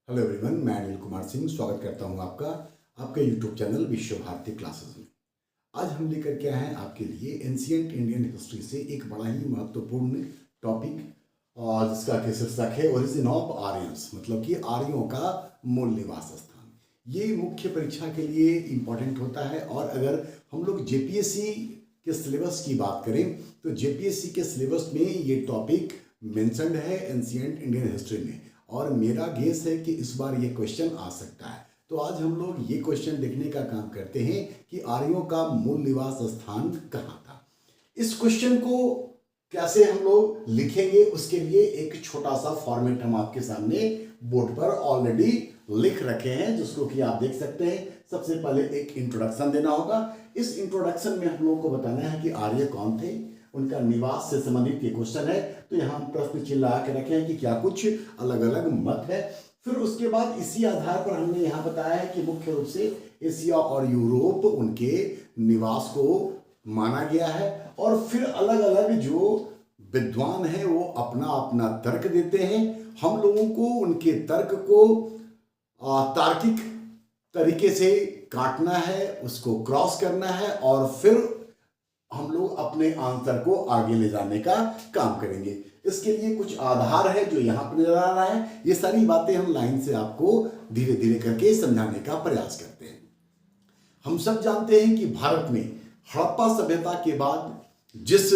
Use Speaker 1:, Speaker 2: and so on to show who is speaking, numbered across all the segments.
Speaker 1: Hello everyone, मैं अनिल कुमार सिंह स्वागत करता हूं आपका आपके यूट्यूब चैनल विश्व भारती क्लासेस में। आज हम लेकर के आए हैं आपके लिए एंशिएंट इंडियन हिस्ट्री से एक बड़ा ही महत्वपूर्ण टॉपिक जिसका कि शीर्षक है ओरिजिन ऑफ आर्यंस, मतलब कि आर्यों का मूल निवास स्थान। ये मुख्य परीक्षा के लिए इम्पोर्टेंट होता है और अगर हम लोग जेपीएससी के सिलेबस की बात करें तो जेपीएससी के सिलेबस में ये टॉपिक मेंशन्ड है एंशिएंट इंडियन हिस्ट्री में, और मेरा गेस है कि इस बार ये क्वेश्चन आ सकता है। तो आज हम लोग ये क्वेश्चन देखने का काम करते हैं कि आर्यों का मूल निवास स्थान कहाँ था। इस क्वेश्चन को कैसे हम लोग लिखेंगे उसके लिए एक छोटा सा फॉर्मेट हम आपके सामने बोर्ड पर ऑलरेडी लिख रखे हैं, जिसको कि आप देख सकते हैं। सबसे पहले एक इंट्रोडक्शन देना होगा। इस इंट्रोडक्शन में हम लोगों को बताना है कि आर्य कौन थे, उनका निवास से संबंधित ये क्वेश्चन है। तो यहाँ हम प्रश्न चिन्ह लगा के रखे हैं कि क्या कुछ अलग अलग मत है। फिर उसके बाद इसी आधार पर हमने यहाँ बताया है कि मुख्य रूप से एशिया और यूरोप उनके निवास को माना गया है, और फिर अलग अलग जो विद्वान हैं वो अपना अपना तर्क देते हैं। हम लोगों को उनके तर्क को तार्किक तरीके से काटना है, उसको क्रॉस करना है, और फिर हम लोग अपने आंसर को आगे ले जाने का काम करेंगे। इसके लिए कुछ आधार है जो यहाँ पर नजर आ रहा है। ये सारी बातें हम लाइन से आपको धीरे धीरे करके समझाने का प्रयास करते हैं। हम सब जानते हैं कि भारत में हड़प्पा सभ्यता के बाद जिस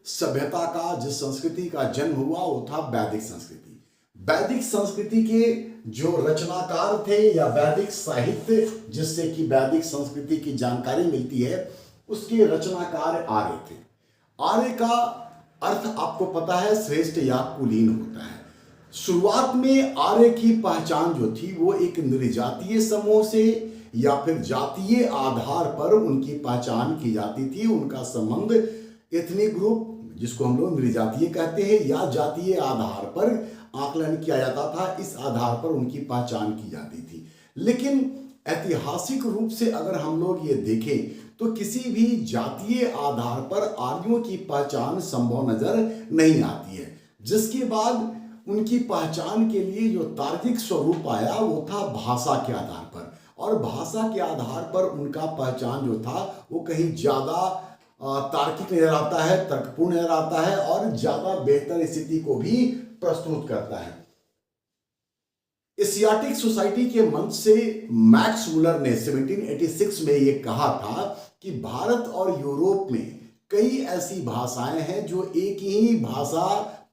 Speaker 1: सभ्यता का, जिस संस्कृति का जन्म हुआ वो था वैदिक संस्कृति। वैदिक संस्कृति के जो रचनाकार थे या वैदिक साहित्य जिससे कि वैदिक संस्कृति की जानकारी मिलती है, उसके रचनाकार आर्य थे। आर्य का अर्थ आपको पता है श्रेष्ठ या कुलीन होता है। शुरुआत में आर्य की पहचान जो थी वो एक निर्जातीय समूह से या फिर जातीय आधार पर उनकी पहचान की जाती थी। उनका संबंध एथनिक ग्रुप, जिसको हम लोग निर्जातीय कहते हैं, या जातीय आधार पर आकलन किया जाता था। इस आधार पर उनकी पहचान की जाती थी। लेकिन ऐतिहासिक रूप से अगर हम लोग ये देखें तो किसी भी जातीय आधार पर आर्यों की पहचान संभव नजर नहीं आती है। जिसके बाद उनकी पहचान के लिए जो तार्किक स्वरूप आया वो था भाषा के आधार पर, और भाषा के आधार पर उनका पहचान जो था वो कहीं ज्यादा तार्किक नजर आता है, तर्कपूर्ण नजर आता है, और ज्यादा बेहतर स्थिति को भी प्रस्तुत करता है। एशियाटिक सोसाइटी के मंच से मैक्स मुलर ने 1786 में यह कहा था कि भारत और यूरोप में कई ऐसी भाषाएं हैं जो एक ही भाषा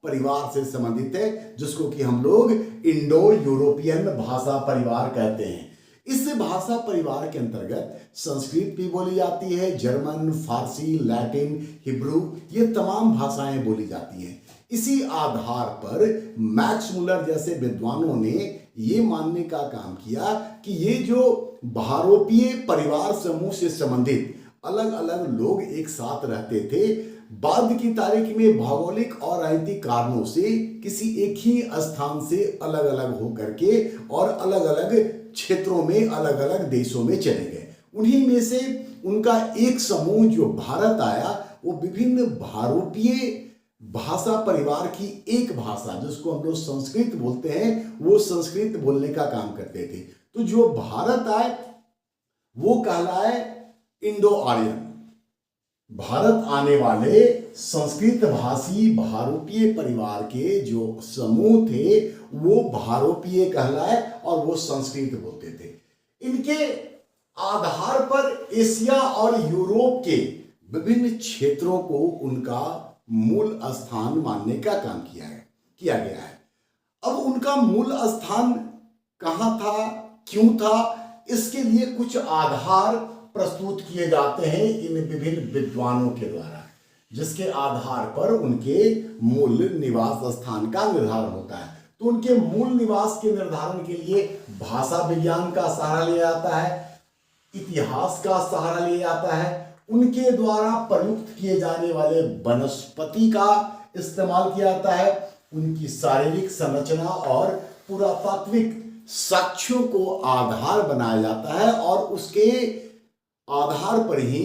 Speaker 1: परिवार से संबंधित है, जिसको कि हम लोग इंडो यूरोपियन भाषा परिवार कहते हैं। इस भाषा परिवार के अंतर्गत संस्कृत भी बोली जाती है, जर्मन, फारसी, लैटिन, हिब्रू, ये तमाम भाषाएं बोली जाती हैं। इसी आधार पर मैक्स मुलर जैसे विद्वानों ने ये मानने का काम किया कि ये जो भारोपीय परिवार समूह से संबंधित अलग अलग लोग एक साथ रहते थे, बाद की तारीख में भौगोलिक और राजनीतिक कारणों से किसी एक ही स्थान से अलग अलग होकर के और अलग अलग क्षेत्रों में, अलग अलग देशों में चले गए। उन्हीं में से उनका एक समूह जो भारत आया वो विभिन्न भारोपीय भाषा परिवार की एक भाषा, जिसको हम लोग संस्कृत बोलते हैं, वो संस्कृत बोलने का काम करते थे। तो जो भारत आए वो कहलाए इंडो आर्यन। भारत आने वाले संस्कृत भाषी भारोपीय परिवार के जो समूह थे वो भारोपीय कहलाए और वो संस्कृत बोलते थे। इनके आधार पर एशिया और यूरोप के विभिन्न क्षेत्रों को उनका मूल स्थान मानने का काम किया गया है। अब उनका मूल स्थान कहां था, क्यों था, इसके लिए कुछ आधार प्रस्तुत किए जाते हैं इन विभिन्न विद्वानों के द्वारा, जिसके आधार पर उनके मूल निवास स्थान का निर्धारण होता है। तो उनके मूल निवास के निर्धारण के लिए भाषा विज्ञान का सहारा लिया जाता है, इतिहास का सहारा लिया जाता है, उनके द्वारा प्रयुक्त किए जाने वाले वनस्पति का इस्तेमाल किया जाता है, उनकी शारीरिक संरचना और पुरातात्विक साक्ष्यों को आधार बनाया जाता है, और उसके आधार पर ही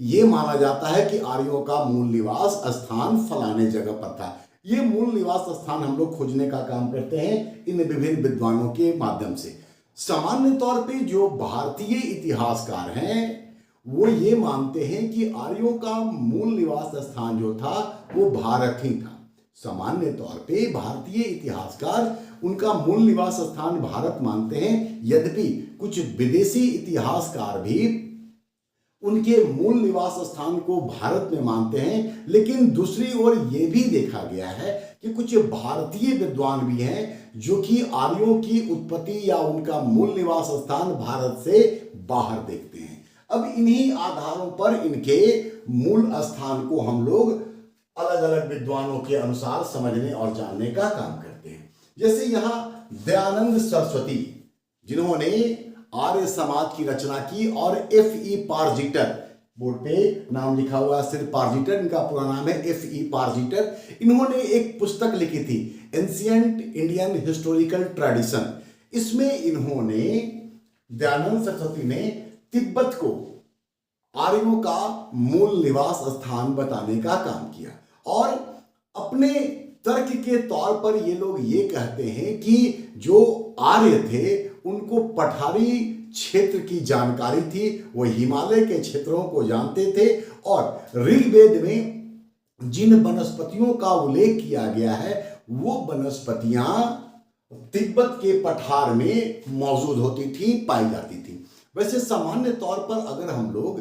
Speaker 1: ये माना जाता है कि आर्यों का मूल निवास स्थान फलाने जगह पर था। ये मूल निवास स्थान हम लोग खोजने का काम करते हैं इन विभिन्न विद्वानों के माध्यम से। सामान्य तौर पे जो भारतीय इतिहासकार हैं वो ये मानते हैं कि आर्यों का मूल निवास स्थान जो था वो भारत ही था। सामान्य तौर पे भारतीय इतिहासकार उनका मूल निवास स्थान भारत मानते हैं, यद्यपि कुछ विदेशी इतिहासकार भी उनके मूल निवास स्थान को भारत में मानते हैं। लेकिन दूसरी ओर यह भी देखा गया है कि कुछ भारतीय विद्वान भी हैं जो कि आर्यों की उत्पत्ति या उनका मूल निवास स्थान भारत से बाहर देखते हैं। अब इन्हीं आधारों पर इनके मूल स्थान को हम लोग अलग अलग विद्वानों के अनुसार समझने और जानने का काम करते हैं। जैसे यहाँ दयानंद सरस्वती जिन्होंने आर्य समाज की रचना की और F.E. पार्जिटर, बोर्ड पे नाम लिखा हुआ सिर्फ पार्जिटर, इनका पूरा नाम है F.E. पार्जिटर, इन्होंने एक पुस्तक लिखी थी एंशिएंट इंडियन हिस्टोरिकल ट्रेडिशन। इसमें इन्होंने, दयानंद सरस्वती ने तिब्बत को आर्यों का मूल निवास स्थान बताने का काम किया और अपने तर्क के तौर पर ये लोग ये कहते हैं कि जो आर्य थे उनको पठारी क्षेत्र की जानकारी थी, वो हिमालय के क्षेत्रों को जानते थे और ऋग्वेद में जिन वनस्पतियों का उल्लेख किया गया है वो वनस्पतियां तिब्बत के पठार में मौजूद होती थी, पाई जाती थी। वैसे सामान्य तौर पर अगर हम लोग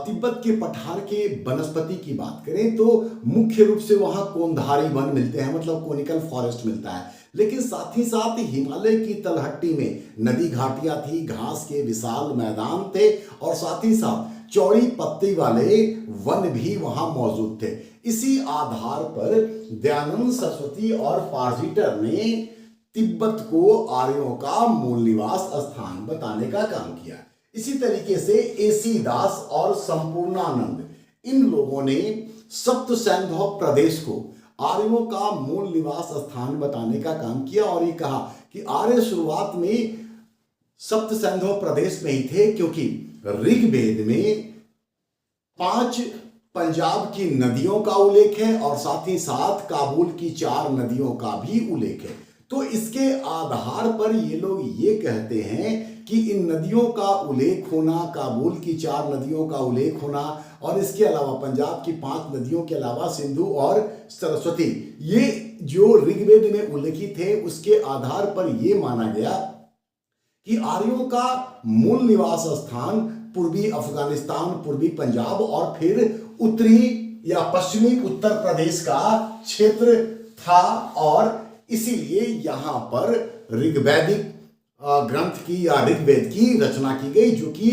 Speaker 1: तिब्बत के पठार के वनस्पति की बात करें तो मुख्य रूप से वहां कोंधारी वन मिलते हैं, मतलब कोनिकल फॉरेस्ट मिलता है। लेकिन साथ ही साथ हिमालय की तलहट्टी में नदी घाटियां थी, घास के विशाल मैदान थे और साथ ही साथ चौड़ी पत्ती वाले वन भी वहां मौजूद थे। इसी आधार पर दयानंद सरस्वती और पार्जिटर ने तिब्बत को आर्यों का मूल निवास स्थान बताने का काम किया। इसी तरीके से AC दास और संपूर्णानंद, इन लोगों ने सप्त सैंधव प्रदेश को आर्यों का मूल निवास स्थान बताने का काम किया और ये कहा कि आर्य शुरुआत में सप्त सैंधव प्रदेश में ही थे, क्योंकि ऋग्वेद में 5 पंजाब की नदियों का उल्लेख है और साथ ही साथ काबुल की 4 नदियों का भी उल्लेख है। तो इसके आधार पर ये लोग ये कहते हैं कि इन नदियों का उल्लेख होना, काबुल की 4 नदियों का उल्लेख होना और इसके अलावा पंजाब की 5 नदियों के अलावा सिंधु और सरस्वती, ये जो ऋग्वेद में उल्लेखित थे उसके आधार पर यह माना गया कि आर्यों का मूल निवास स्थान पूर्वी अफगानिस्तान, पूर्वी पंजाब और फिर उत्तरी या पश्चिमी उत्तर प्रदेश का क्षेत्र था और इसीलिए यहां पर ऋग्वैदिक ग्रंथ की या ऋग्वेद की रचना की गई, जो कि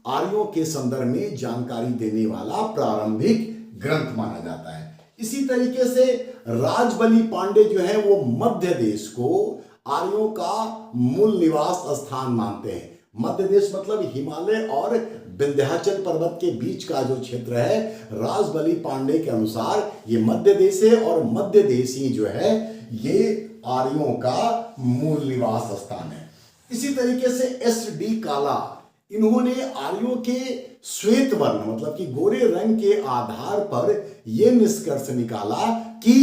Speaker 1: आर्यों के संदर्भ में जानकारी देने वाला प्रारंभिक ग्रंथ माना जाता है। इसी तरीके से राजबली पांडे जो है वो मध्य देश को आर्यों का मूल निवास स्थान मानते हैं। मध्य देश मतलब हिमालय और विंध्याचल पर्वत के बीच का जो क्षेत्र है, राजबली पांडे के अनुसार ये मध्य देश है और मध्य देश ही जो है ये आर्यों का मूल निवास स्थान है। इसी तरीके से SD काला, इन्होंने आर्यों के श्वेत वर्ण मतलब कि गोरे रंग के आधार पर यह निष्कर्ष निकाला कि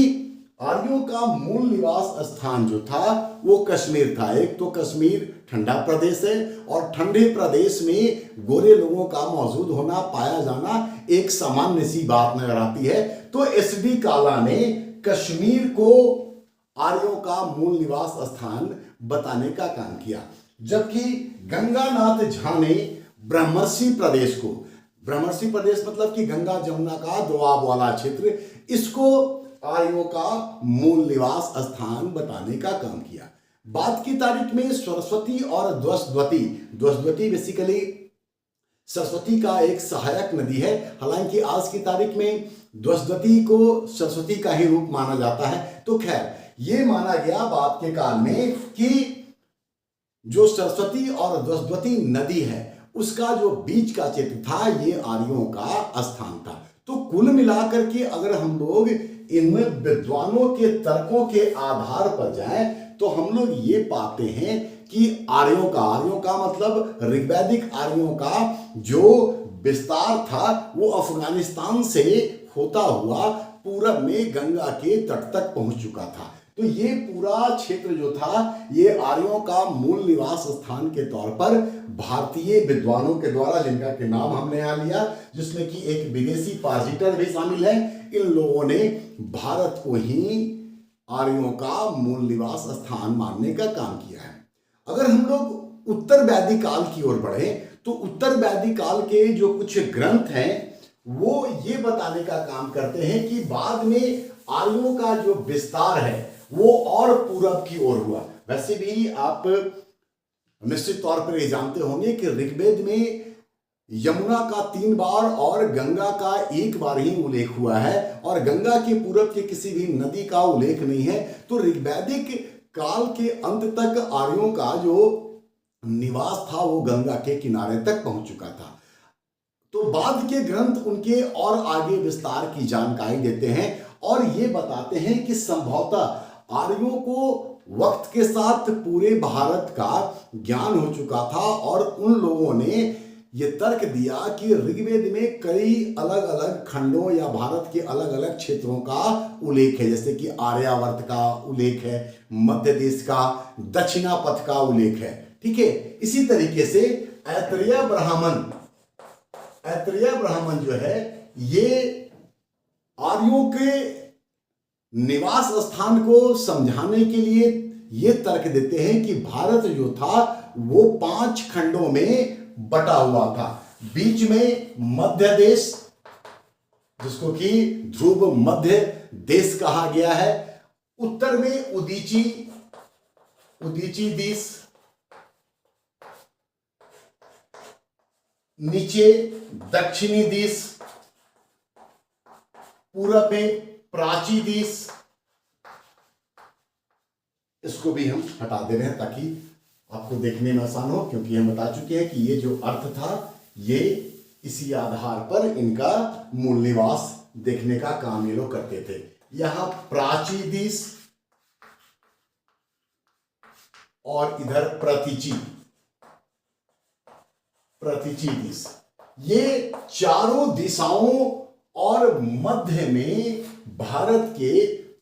Speaker 1: आर्यों का मूल निवास स्थान जो था वो कश्मीर था। एक तो कश्मीर ठंडा प्रदेश है और ठंडे प्रदेश में गोरे लोगों का मौजूद होना, पाया जाना एक सामान्य सी बात नजर आती है। तो SD काला ने कश्मीर को आर्यों का मूल निवास स्थान बताने का काम किया, जबकि गंगानाथ झा ने ब्रह्मर्षि प्रदेश को, ब्रह्मर्षि प्रदेश मतलब कि गंगा जमुना का दोआब वाला क्षेत्र, इसको आर्यों का मूल निवास स्थान बताने का काम किया। बाद की तारीख में सरस्वती और द्वस्द्वती, द्वस्द्वती बेसिकली सरस्वती का एक सहायक नदी है, हालांकि आज की तारीख में द्वस्द्वती को सरस्वती का ही रूप माना जाता है। तो खैर ये माना गया बाद के काल में कि जो सरस्वती और द्वस्द्वती नदी है उसका जो बीच का क्षेत्र था ये आर्यों का स्थान था। तो कुल मिलाकर के अगर हम लोग इनमें विद्वानों के तर्कों के आधार पर जाएं तो हम लोग ये पाते हैं कि आर्यों का मतलब ऋग्वैदिक आर्यों का जो विस्तार था वो अफगानिस्तान से होता हुआ पूरब में गंगा के तट तक पहुंच चुका था। तो ये पूरा क्षेत्र जो था ये आर्यों का मूल निवास स्थान के तौर पर भारतीय विद्वानों के द्वारा, जिनका के नाम हमने यहाँ लिया, जिसमें कि एक विदेशी पार्जिटर भी शामिल है, इन लोगों ने भारत को ही आर्यों का मूल निवास स्थान मानने का काम किया है। अगर हम लोग उत्तर वैदिक काल की ओर बढ़े तो उत्तर वैदिक काल के जो कुछ ग्रंथ हैं वो ये बताने का काम करते हैं कि बाद में आर्यों का जो विस्तार है वो और पूरब की ओर हुआ। वैसे भी आप निश्चित तौर पर ये जानते होंगे कि ऋग्वेद में यमुना का 3 बार और गंगा का 1 बार ही उल्लेख हुआ है और गंगा के पूरब के किसी भी नदी का उल्लेख नहीं है। तो ऋग्वैदिक काल के अंत तक आर्यों का जो निवास था वो गंगा के किनारे तक पहुंच चुका था। तो बाद के ग्रंथ उनके और आगे विस्तार की जानकारी देते हैं और ये बताते हैं कि संभवतः आर्यों को वक्त के साथ पूरे भारत का ज्ञान हो चुका था और उन लोगों ने ये तर्क दिया कि ऋग्वेद में कई अलग अलग खंडों या भारत के अलग अलग क्षेत्रों का उल्लेख है, जैसे कि आर्यावर्त का उल्लेख है, मध्य देश का, दक्षिणापथ का उल्लेख है। ठीक है, इसी तरीके से ऐतरेय ब्राह्मण जो है ये आर्यों के निवास स्थान को समझाने के लिए ये तर्क देते हैं कि भारत जो था वो 5 खंडों में बटा हुआ था। बीच में मध्य देश, जिसको कि ध्रुव मध्य देश कहा गया है, उत्तर में उदीची देश, नीचे दक्षिणी देश, पूरब में प्राची देश। इसको भी हम हटा दे रहे हैं ताकि आपको देखने में आसान हो, क्योंकि हम बता चुके हैं कि ये जो अर्थ था ये इसी आधार पर इनका मूल निवास देखने का काम ये लोग करते थे। यहां प्राची देश और इधर प्रतीची देश, ये चारों दिशाओं और मध्य में भारत के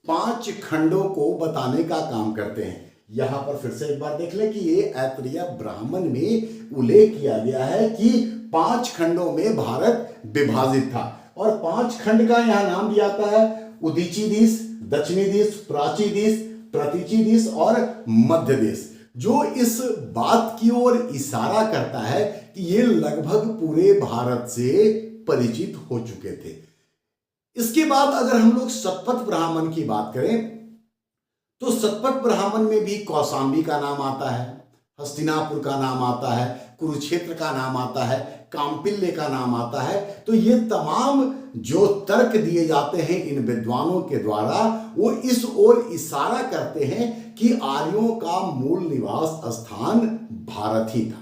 Speaker 1: 5 खंडों को बताने का काम करते हैं। यहां पर फिर से एक बार देख लें कि ये ऐतरेय ब्राह्मण में उल्लेख किया गया है कि 5 खंडों में भारत विभाजित था और 5 खंड का यहां नाम दिया जाता है उदीची देश, दक्षिणी देश, प्राची देश, प्रतीची देश और मध्य देश, जो इस बात की ओर इशारा करता है कि ये लगभग पूरे भारत से परिचित हो चुके थे। इसके बाद अगर हम लोग शतपथ ब्राह्मण की बात करें तो शतपथ ब्राह्मण में भी कौशाम्बी का नाम आता है, हस्तिनापुर का नाम आता है, कुरुक्षेत्र का नाम आता है, काम्पिल्य का नाम आता है। तो ये तमाम जो तर्क दिए जाते हैं इन विद्वानों के द्वारा वो इस ओर इशारा करते हैं कि आर्यों का मूल निवास स्थान भारत ही था।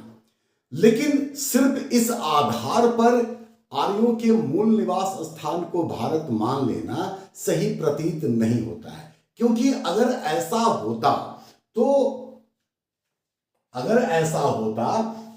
Speaker 1: लेकिन सिर्फ इस आधार पर आर्यों के मूल निवास स्थान को भारत मान लेना सही प्रतीत नहीं होता है, क्योंकि अगर ऐसा होता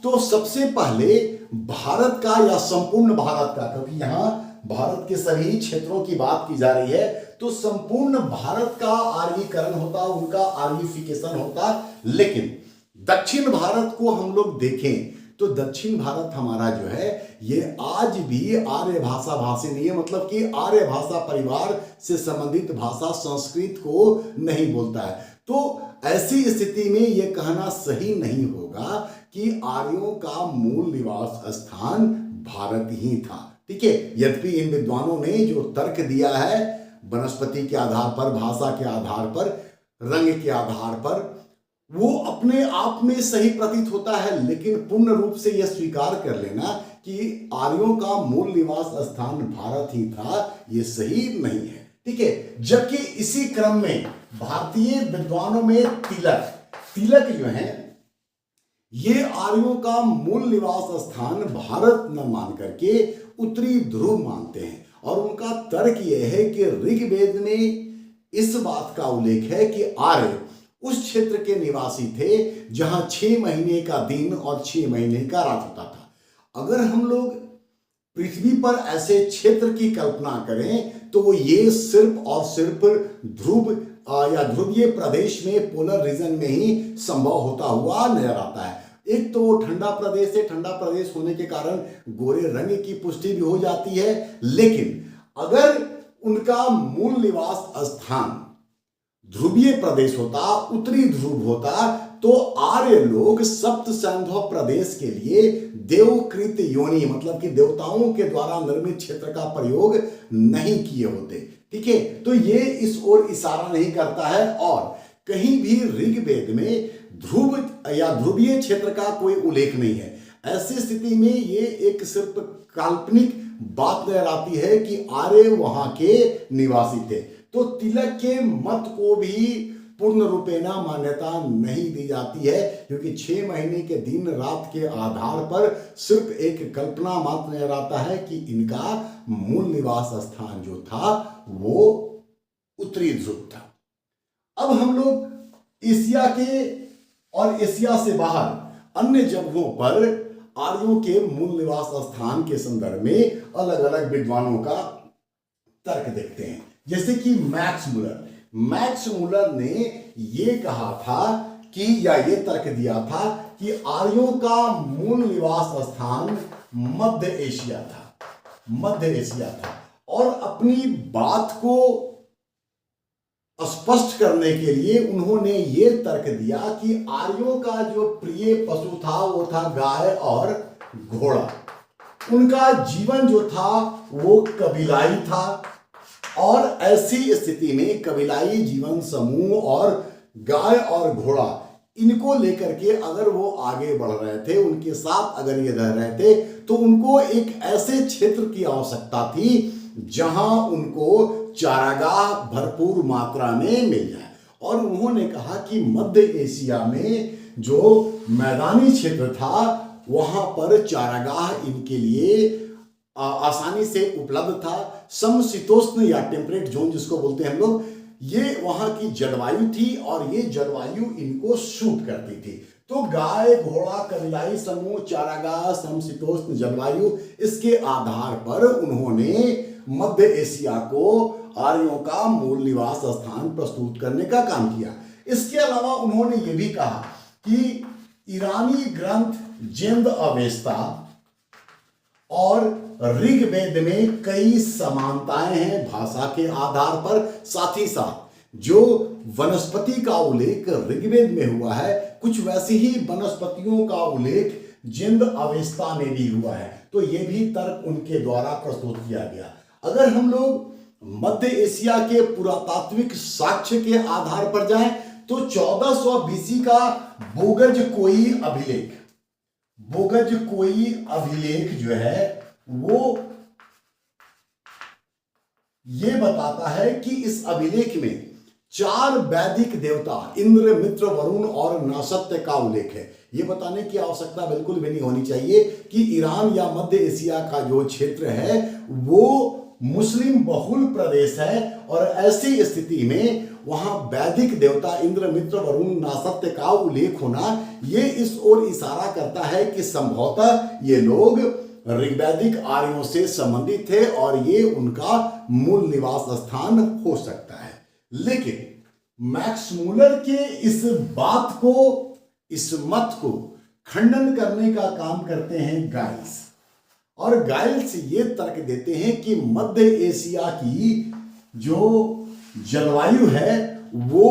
Speaker 1: तो सबसे पहले भारत का या संपूर्ण भारत का, क्योंकि यहां भारत के सभी क्षेत्रों की बात की जा रही है, तो संपूर्ण भारत का आर्यीकरण होता, उनका आर्यिफिकेशन होता। लेकिन दक्षिण भारत को हम लोग देखें तो दक्षिण भारत हमारा जो है ये आज भी आर्य भाषा भाषी नहीं है, मतलब कि आर्य भाषा परिवार से संबंधित भाषा संस्कृत को नहीं बोलता है। तो ऐसी स्थिति में ये कहना सही नहीं होगा कि आर्यों का मूल निवास स्थान भारत ही था। ठीक है, यद्यपि इन विद्वानों ने जो तर्क दिया है वनस्पति के आधार पर, भाषा के आधार पर, रंग के आधार पर, वो अपने आप में सही प्रतीत होता है, लेकिन पूर्ण रूप से यह स्वीकार कर लेना कि आर्यों का मूल निवास स्थान भारत ही था, ये सही नहीं है। ठीक है, जबकि इसी क्रम में भारतीय विद्वानों में तिलक जो है ये आर्यों का मूल निवास स्थान भारत न मान करके उत्तरी ध्रुव मानते हैं और उनका तर्क यह है कि ऋग्वेद में इस बात का उल्लेख है कि आर्य उस क्षेत्र के निवासी थे जहां 6 महीने का दिन और 6 महीने का रात होता था। अगर हम लोग पृथ्वी पर ऐसे क्षेत्र की कल्पना करें तो ये सिर्फ और सिर्फ ध्रुव या ध्रुवीय प्रदेश में, पोलर रीजन में ही संभव होता हुआ नजर आता है। एक तो वो ठंडा प्रदेश है, ठंडा प्रदेश होने के कारण गोरे रंग की पुष्टि भी हो जाती है, लेकिन अगर उनका मूल निवास स्थान ध्रुवीय प्रदेश होता, उत्तरी ध्रुव होता, तो आर्य लोग सप्त सैंधव प्रदेश के लिए देवकृत योनि, मतलब कि देवताओं के द्वारा निर्मित क्षेत्र का प्रयोग नहीं किए होते। ठीक है, तो ये इस ओर इशारा नहीं करता है, और कहीं भी ऋग्वेद में ध्रुव या ध्रुवीय क्षेत्र का कोई उल्लेख नहीं है। ऐसी स्थिति में ये एक सिर्फ काल्पनिक बात नजर आती है कि आर्य वहां के निवासी थे। तो तिलक के मत को भी पूर्ण रूपेणा मान्यता नहीं दी जाती है, क्योंकि 6 महीने के दिन रात के आधार पर सिर्फ एक कल्पना मात्र नजर आता है कि इनका मूल निवास स्थान जो था वो उत्तरी ध्रुव था। अब हम लोग एशिया के और एशिया से बाहर अन्य जगहों पर आर्यों के मूल निवास स्थान के संदर्भ में अलग अलग विद्वानों का तर्क देखते हैं। जैसे कि मैक्स मुलर ने ये कहा था कि, या ये तर्क दिया था कि आर्यों का मूल निवास स्थान मध्य एशिया था, और अपनी बात को स्पष्ट करने के लिए उन्होंने ये तर्क दिया कि आर्यों का जो प्रिय पशु था वो था गाय और घोड़ा। उनका जीवन जो था वो कबीलाई था, और ऐसी स्थिति में कबीलाई जीवन समूह और गाय और घोड़ा, इनको लेकर के अगर वो आगे बढ़ रहे थे, उनके साथ अगर ये रह रहे थे, तो उनको एक ऐसे क्षेत्र की आवश्यकता थी जहां उनको चारागाह भरपूर मात्रा में मिल जाए। और उन्होंने कहा कि मध्य एशिया में जो मैदानी क्षेत्र था वहां पर चारागाह इनके लिए आसानी से उपलब्ध था। समशीतोष्ण या टेम्परेट जोन जिसको बोलते हैं हम लोग, ये वहां की जलवायु थी, और ये जलवायु इनको सूट करती थी। तो गाय घोड़ा कबीलाई समूह चारागाह समशीतोष्ण जलवायु, इसके आधार पर उन्होंने मध्य एशिया को आर्यों का मूल निवास स्थान प्रस्तुत करने का काम किया। इसके अलावा उन्होंने ये भी कहा कि ईरानी ग्रंथ जिंद अवेस्ता और ऋग्वेद में कई समानताएं हैं भाषा के आधार पर। साथ ही साथ जो वनस्पति का उल्लेख ऋग्वेद में हुआ है, कुछ वैसी ही वनस्पतियों का उल्लेख जिंद अवेस्ता में भी हुआ है। तो ये भी तर्क उनके द्वारा प्रस्तुत किया गया। अगर हम लोग मध्य एशिया के पुरातात्विक साक्ष्य के आधार पर जाएं, तो 1400 बीसी का बोगज कोई अभिलेख जो है वो ये बताता है कि इस अभिलेख में 4 वैदिक देवता इंद्र, मित्र, वरुण और नासत्य का उल्लेख है। ये बताने की आवश्यकता बिल्कुल भी नहीं होनी चाहिए कि ईरान या मध्य एशिया का जो क्षेत्र है वो मुस्लिम बहुल प्रदेश है, और ऐसी स्थिति में वहां वैदिक देवता इंद्र, मित्र, वरुण, नासत्य का उल्लेख होना, ये इस ओर इशारा करता है कि संभवतः ये लोग ऋग्वैदिक आर्यों से संबंधित थे और ये उनका मूल निवास स्थान हो सकता है। लेकिन मैक्स मुलर के इस बात को, इस मत को खंडन करने का काम करते हैं गाइल्स, और गाइल्स ये तर्क देते हैं कि मध्य एशिया की जो जलवायु है वो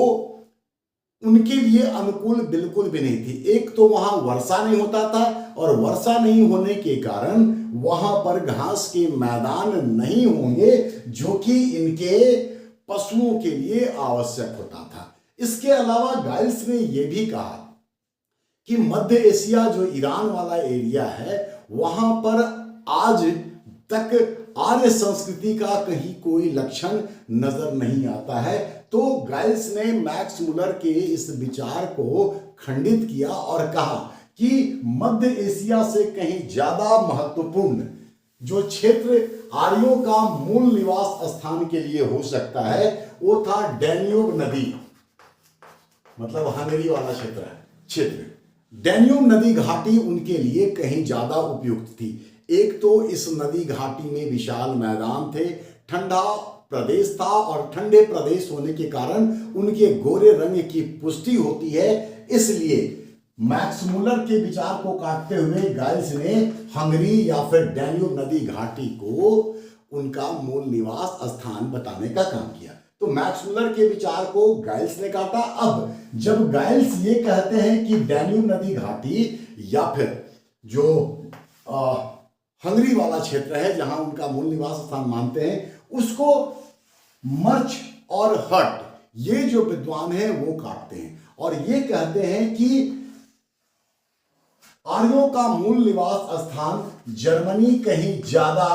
Speaker 1: उनके लिए अनुकूल बिल्कुल भी नहीं थी। एक तो वहां वर्षा नहीं होता था, और वर्षा नहीं होने के कारण वहां पर घास के मैदान नहीं होंगे जो कि इनके पशुओं के लिए आवश्यक होता था। इसके अलावा गाइल्स ने यह भी कहा कि मध्य एशिया जो ईरान वाला एरिया है वहां पर आज तक आर्य संस्कृति का कहीं कोई लक्षण नजर नहीं आता है। तो गाइल्स ने मैक्स मुलर के इस विचार को खंडित किया और कहा कि मध्य एशिया से कहीं ज्यादा महत्वपूर्ण जो क्षेत्र आर्यों का मूल निवास स्थान के लिए हो सकता है वो था डैन्यूब नदी, मतलब हांगरी वाला क्षेत्र। डैन्यूब नदी घाटी उनके लिए कहीं ज्यादा उपयुक्त थी। एक तो इस नदी घाटी में विशाल मैदान थे, ठंडा प्रदेश था और ठंडे प्रदेश होने के कारण उनके गोरे रंग की पुष्टि होती है। इसलिए मैक्स मुलर के विचार को काटते हुए गाइल्स ने हंगरी या फिर डैन्यूब नदी घाटी को उनका मूल निवास स्थान बताने का काम किया। तो मैक्स मुलर के विचार को गाइल्स ने काटा। अब जब गाइल्स ये कहते हैं कि डैन्यूब नदी घाटी या फिर जो हंगरी वाला क्षेत्र है जहां उनका मूल निवास स्थान मानते हैं, उसको मर्च और हट ये जो विद्वान हैं वो काटते हैं और ये कहते हैं कि आर्यों का मूल निवास स्थान जर्मनी कहीं ज्यादा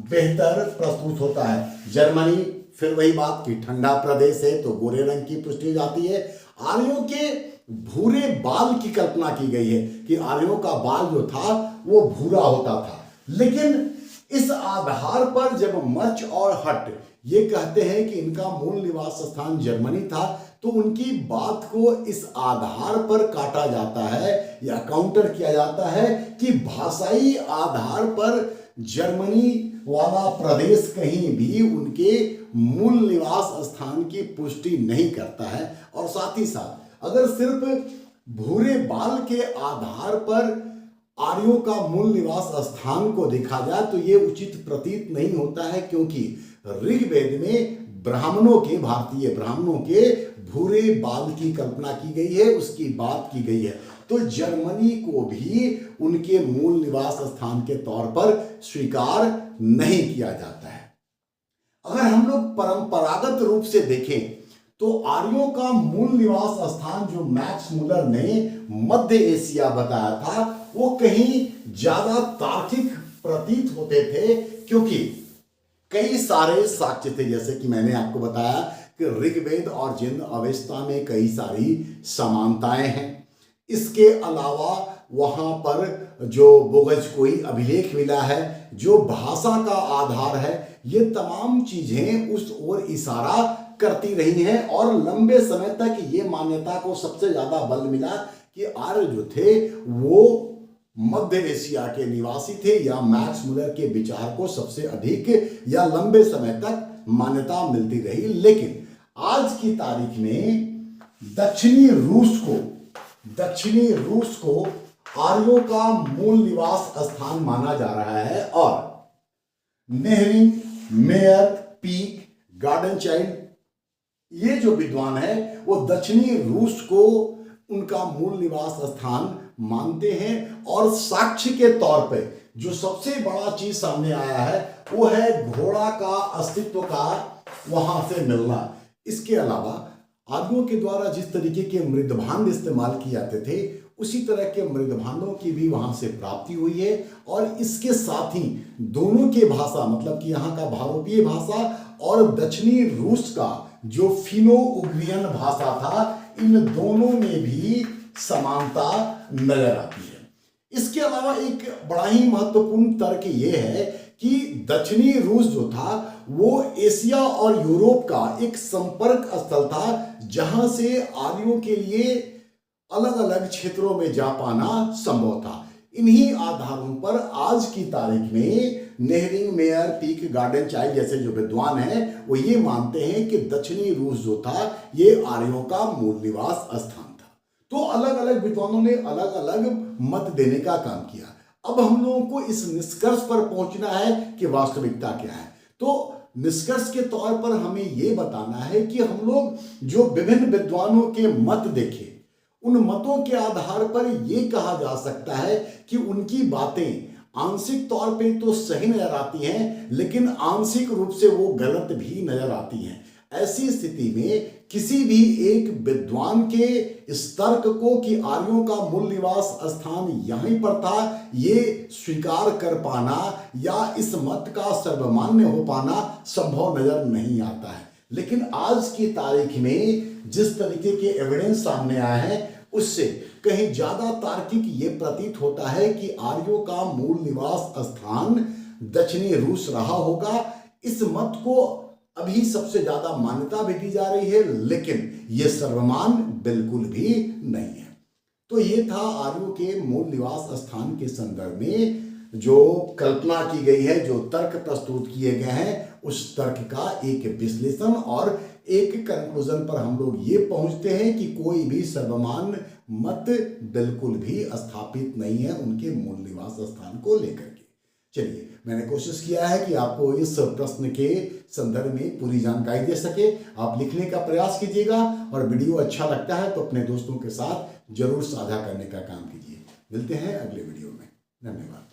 Speaker 1: बेहतर प्रस्तुत होता है। जर्मनी, फिर वही बात कि ठंडा प्रदेश है तो गोरे रंग की पुष्टि हो जाती है। आर्यों के भूरे बाल की कल्पना की गई है कि आर्यों का बाल जो था वो भूरा होता था, लेकिन इस आधार पर जब मर्च और हट ये कहते हैं कि इनका मूल निवास स्थान जर्मनी था, तो उनकी बात को इस आधार पर काटा जाता है या काउंटर किया जाता है कि भाषाई आधार पर जर्मनी वाला प्रदेश कहीं भी उनके मूल निवास स्थान की पुष्टि नहीं करता है। और साथ ही साथ अगर सिर्फ भूरे बाल के आधार पर आर्यों का मूल निवास स्थान को देखा जाए तो ये उचित प्रतीत नहीं होता है, क्योंकि ऋग्वेद में ब्राह्मणों के, भारतीय ब्राह्मणों के भूरे बाल की कल्पना की गई है, उसकी बात की गई है। तो जर्मनी को भी उनके मूल निवास स्थान के तौर पर स्वीकार नहीं किया जाता है। अगर हम लोग परंपरागत रूप से देखें तो आर्यों का मूल निवास स्थान जो मैक्स मुलर ने मध्य एशिया बताया था वो कहीं ज्यादा तार्किक प्रतीत होते थे, क्योंकि कई सारे साक्ष्य थे, जैसे कि मैंने आपको बताया कि ऋग्वेद और जिन अवेस्ता में कई सारी समानताएं हैं। इसके अलावा वहां पर जो बोगज कोई अभिलेख मिला है, जो भाषा का आधार है, ये तमाम चीजें उस ओर इशारा करती रही हैं और लंबे समय तक ये मान्यता को सबसे ज्यादा बल मिला कि आर्य जो थे वो मध्य एशिया के निवासी थे, या मैक्स मुलर के विचार को सबसे अधिक या लंबे समय तक मान्यता मिलती रही। लेकिन आज की तारीख में दक्षिणी रूस को आर्यों का मूल निवास स्थान माना जा रहा है और नेहरिंग, मेयर, पीक, गार्डन चाइल्ड ये जो विद्वान है वो दक्षिणी रूस को उनका मूल निवास स्थान मानते हैं। और साक्ष्य के तौर पे जो सबसे बड़ा चीज सामने आया है वो है घोड़ा का अस्तित्व का वहां से मिलना। इसके अलावा आदमियों के द्वारा जिस तरीके के मृदभांड इस्तेमाल किए जाते थे उसी तरह के मृदभांडों की भी वहां से प्राप्ति हुई है। और इसके साथ ही दोनों के भाषा, मतलब कि यहाँ का भारोपीय भाषा और दक्षिणी रूस का जो फिनो उग्रियन भाषा था, इन दोनों में भी समानता नजर आती है। इसके अलावा एक बड़ा ही महत्वपूर्ण तर्क ये है कि दक्षिणी रूस जो था वो एशिया और यूरोप का एक संपर्क स्थल था, जहां से आर्यों के लिए अलग अलग क्षेत्रों में जा पाना संभव था। इन्हीं आधारों पर आज की तारीख में नेहरिंग, मेयर, पीक, गार्डन चाइल्ड जैसे जो विद्वान हैं वो ये मानते हैं कि दक्षिणी रूस जो था ये आर्यों का मूल निवास स्थान था। तो अलग अलग विद्वानों ने अलग अलग मत देने का काम किया। अब हम लोगों को इस निष्कर्ष पर पहुंचना है कि वास्तविकता क्या है। तो निष्कर्ष के तौर पर हमें यह बताना है कि हम लोग जो विभिन्न विद्वानों के मत देखें, उन मतों के आधार पर यह कहा जा सकता है कि उनकी बातें आंशिक तौर पे तो सही नजर आती हैं, लेकिन आंशिक रूप से वो गलत भी नजर आती हैं। ऐसी स्थिति में किसी भी एक विद्वान के इस तर्क को कि आर्यों का मूल निवास स्थान यहीं पर था, ये स्वीकार कर पाना या इस मत का सर्वमान्य हो पाना संभव नजर नहीं आता है। लेकिन आज की तारीख में जिस तरीके के एविडेंस सामने आए हैं उससे कहीं ज्यादा तार्किक ये प्रतीत होता है कि आर्यों का मूल निवास स्थान दक्षिणी रूस रहा होगा। इस मत को अभी सबसे ज्यादा मान्यता भी दी जा रही है, लेकिन यह सर्वमान बिल्कुल भी नहीं है। तो ये था आर्यों के मूल निवास स्थान के संदर्भ में जो कल्पना की गई है, जो तर्क प्रस्तुत किए गए हैं, उस तर्क का एक विश्लेषण और एक कंक्लूजन पर हम लोग ये पहुंचते हैं कि कोई भी सर्वमान्य मत बिल्कुल भी स्थापित नहीं है उनके मूल निवास स्थान को लेकर के। चलिए, मैंने कोशिश किया है कि आपको इस प्रश्न के संदर्भ में पूरी जानकारी दे सके। आप लिखने का प्रयास कीजिएगा और वीडियो अच्छा लगता है तो अपने दोस्तों के साथ जरूर साझा करने का काम कीजिए। मिलते हैं अगले वीडियो में। धन्यवाद।